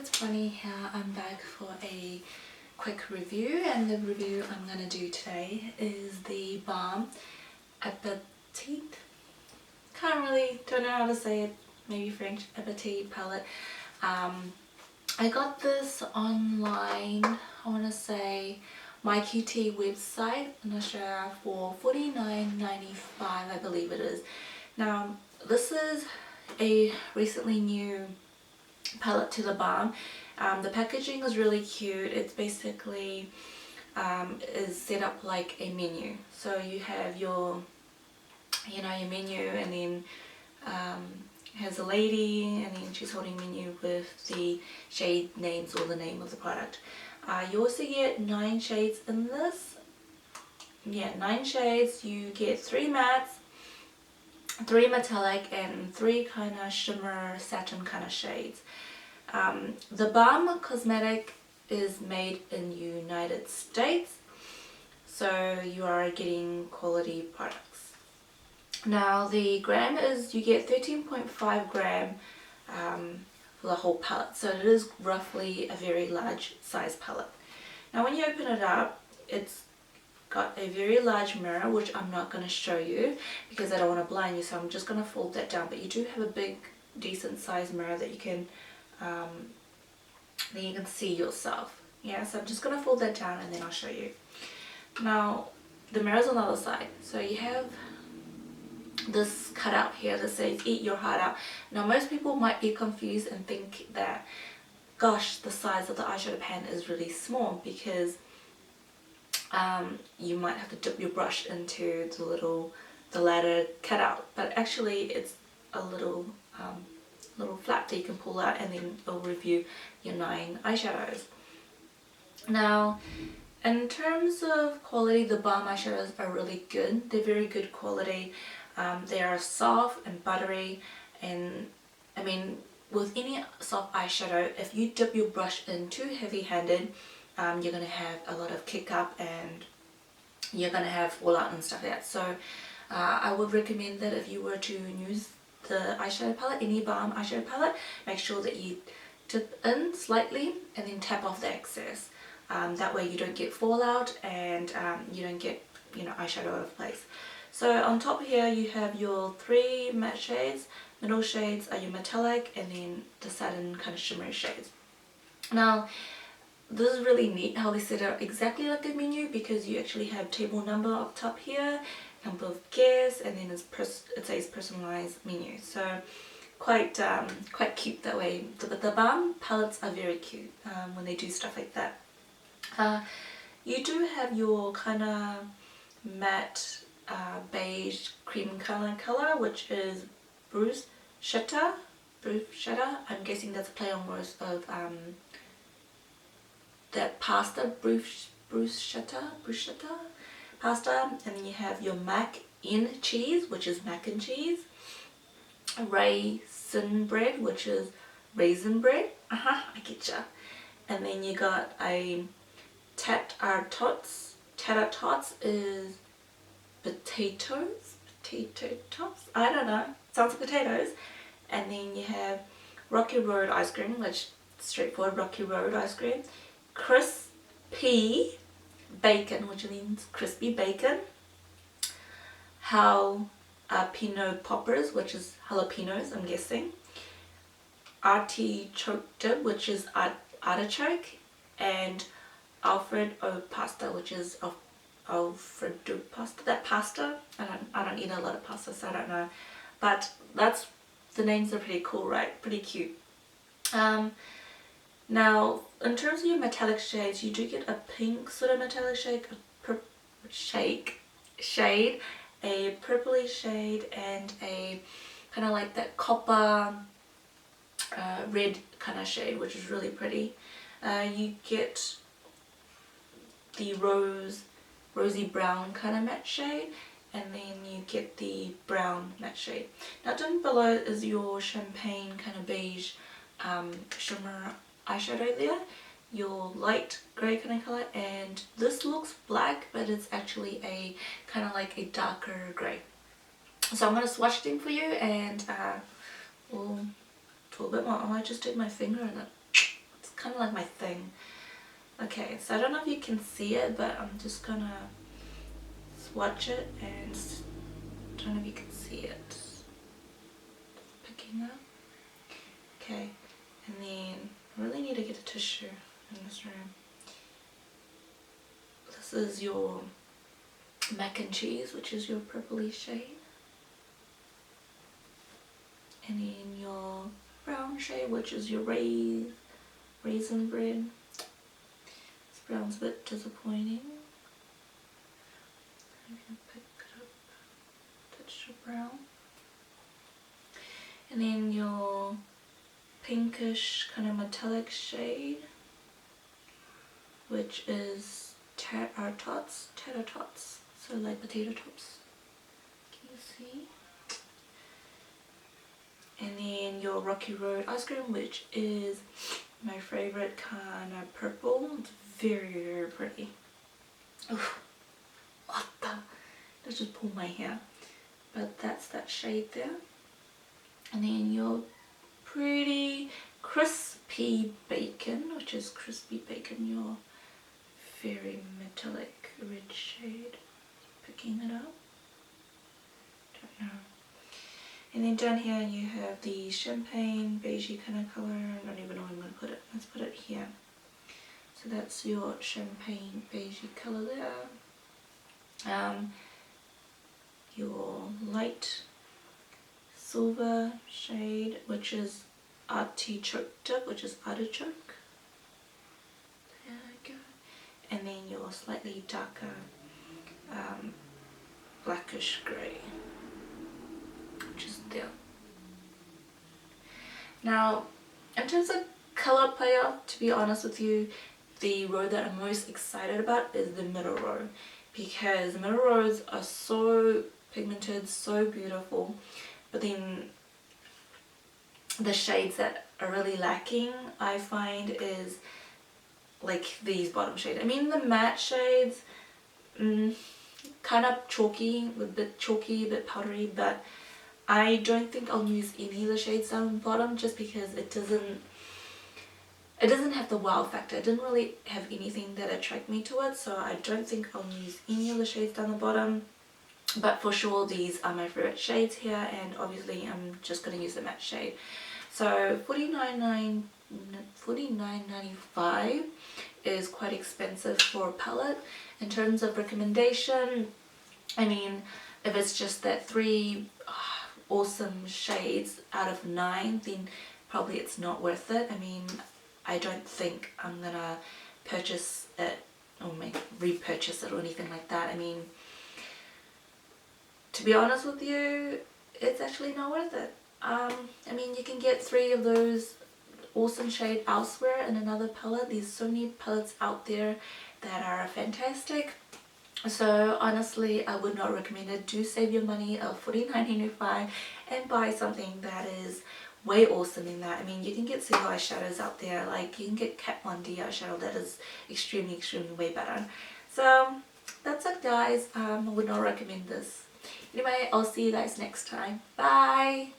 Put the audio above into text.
it's Bonnie here. I'm back for a quick review, and the review I'm going to do today is the Balm Appetit. Don't know how to say it, maybe French, Appetit palette. I got this online, I want to say MyQT website in Australia for $49.95, I believe it is. Now this is a recently new palette to the Balm. The packaging is really cute. It's basically is set up like a menu. So you have your your menu, and then has a lady, and then she's holding menu with the shade names or the name of the product. You also get 9 shades in this. Yeah, 9 shades. You get 3 mattes, 3 metallic, and 3 kind of shimmer satin kind of shades. The Balm Cosmetic is made in the United States, so you are getting quality products. Now the gram is, you get 13.5 gram for the whole palette, so it is roughly a very large size palette. Now when you open it up, it's got a very large mirror, which I'm not going to show you because I don't want to blind you, so I'm just going to fold that down. But you do have a big decent size mirror that you can then you can see yourself. Yeah, so I'm just going to fold that down and then I'll show you. Now the mirror's on the other side, so you have this cutout here that says eat your heart out. Now most people might be confused and think that, gosh, the size of the eyeshadow pan is really small, because you might have to dip your brush into the ladder cutout, but actually it's a little flap that you can pull out, and then it'll review your 9 eyeshadows. Now in terms of quality, the Balm eyeshadows are really good. They're very good quality. They are soft and buttery, and I mean, with any soft eyeshadow, if you dip your brush in too heavy-handed, you're going to have a lot of kick up and you're going to have fallout and stuff like that. So I would recommend that if you were to use the eyeshadow palette, any Balm eyeshadow palette, make sure that you dip in slightly and then tap off the excess. That way you don't get fallout and you don't get eyeshadow out of place. So on top here you have your 3 matte shades, middle shades are your metallic, and then the satin kind of shimmery shades. Now this is really neat how they set it up exactly like a menu, because you actually have table number up top here, number of guests, and then it says personalized menu. So quite cute that way. The Balm palettes are very cute when they do stuff like that. You do have your kind of matte beige cream color, which is bruschetta. I'm guessing that's a play on words of that pasta, bruschetta pasta. And then you have your mac and cheese, which is mac and cheese, raisin bread, which is raisin bread. I getcha. And then you got a tatar tots. Tatar tots is potato tots, I don't know, sounds like potatoes. And then you have Rocky Road ice cream, which straightforward Rocky Road ice cream, crispy bacon, which means crispy bacon, jalapeno poppers, which is jalapenos, I'm guessing, artichoke dip, which is artichoke, and Alfredo pasta, which is Alfredo pasta. That pasta, I don't eat a lot of pasta, so I don't know, but the names are pretty cool, right? Pretty cute. Now in terms of your metallic shades, you do get a pink sort of metallic shade, a purpley shade, and a kind of like that copper red kind of shade, which is really pretty. You get the rosy brown kind of matte shade, and then you get the brown matte shade. Now down below is your champagne kind of beige shimmer eyeshadow there, your light grey kind of colour, and this looks black, but it's actually a kind of like a darker grey. So I'm going to swatch them for you, and we'll talk a bit more. I might just dip my finger in it. kind of like my thing. Okay, so I don't know if you can see it, but I'm just gonna swatch it and I don't know if you can see it. Picking up. Okay, and then I really need to get a tissue in this room. This is your mac and cheese, which is your purpley shade. And then your brown shade, which is your raisin bread. This brown's a bit disappointing. I'm gonna pick it up, touch the brown. And then your pinkish kind of metallic shade, which is tater tots, so like potato tops. Can you see? And then your Rocky Road ice cream, which is my favorite kind of purple. It's very, very pretty. Oof. What the? Let's just pull my hair. But that's that shade there. And then your pretty crispy bacon, which is crispy bacon, your very metallic red shade. Picking it up. Don't know. And then down here you have the champagne beigey kind of color. I don't even know where I'm going to put it. Let's put it here. So that's your champagne beigey color there. Your light silver shade, which is artichoke dip, which is artichoke. There we go. And then your slightly darker blackish grey, which is there. Now, in terms of color payoff, to be honest with you, the row that I'm most excited about is the middle row, because the middle rows are so pigmented, so beautiful, but then the shades that are really lacking, I find, is like these bottom shades. I mean, the matte shades, kind of chalky, a bit powdery, but I don't think I'll use any of the shades down the bottom, just because it doesn't have the wow factor. It didn't really have anything that attracted me to it, so I don't think I'll use any of the shades down the bottom. But for sure, these are my favorite shades here, and obviously I'm just going to use the matte shade. So $49.95 is quite expensive for a palette. In terms of recommendation, I mean, if it's just that 3 awesome shades out of 9, then probably it's not worth it. I mean, I don't think I'm gonna purchase it or repurchase it or anything like that. I mean, to be honest with you, it's actually not worth it. I mean, you can get 3 of those awesome shade elsewhere in another palette. There's so many palettes out there that are fantastic. So honestly, I would not recommend it. Do save your money of $49.95 and buy something that is way awesome in that. I mean, you can get single eyeshadows out there, like you can get Kat Von D eyeshadow that is extremely way better. So that's it, guys. I would not recommend this. Anyway, I'll see you guys next time. Bye!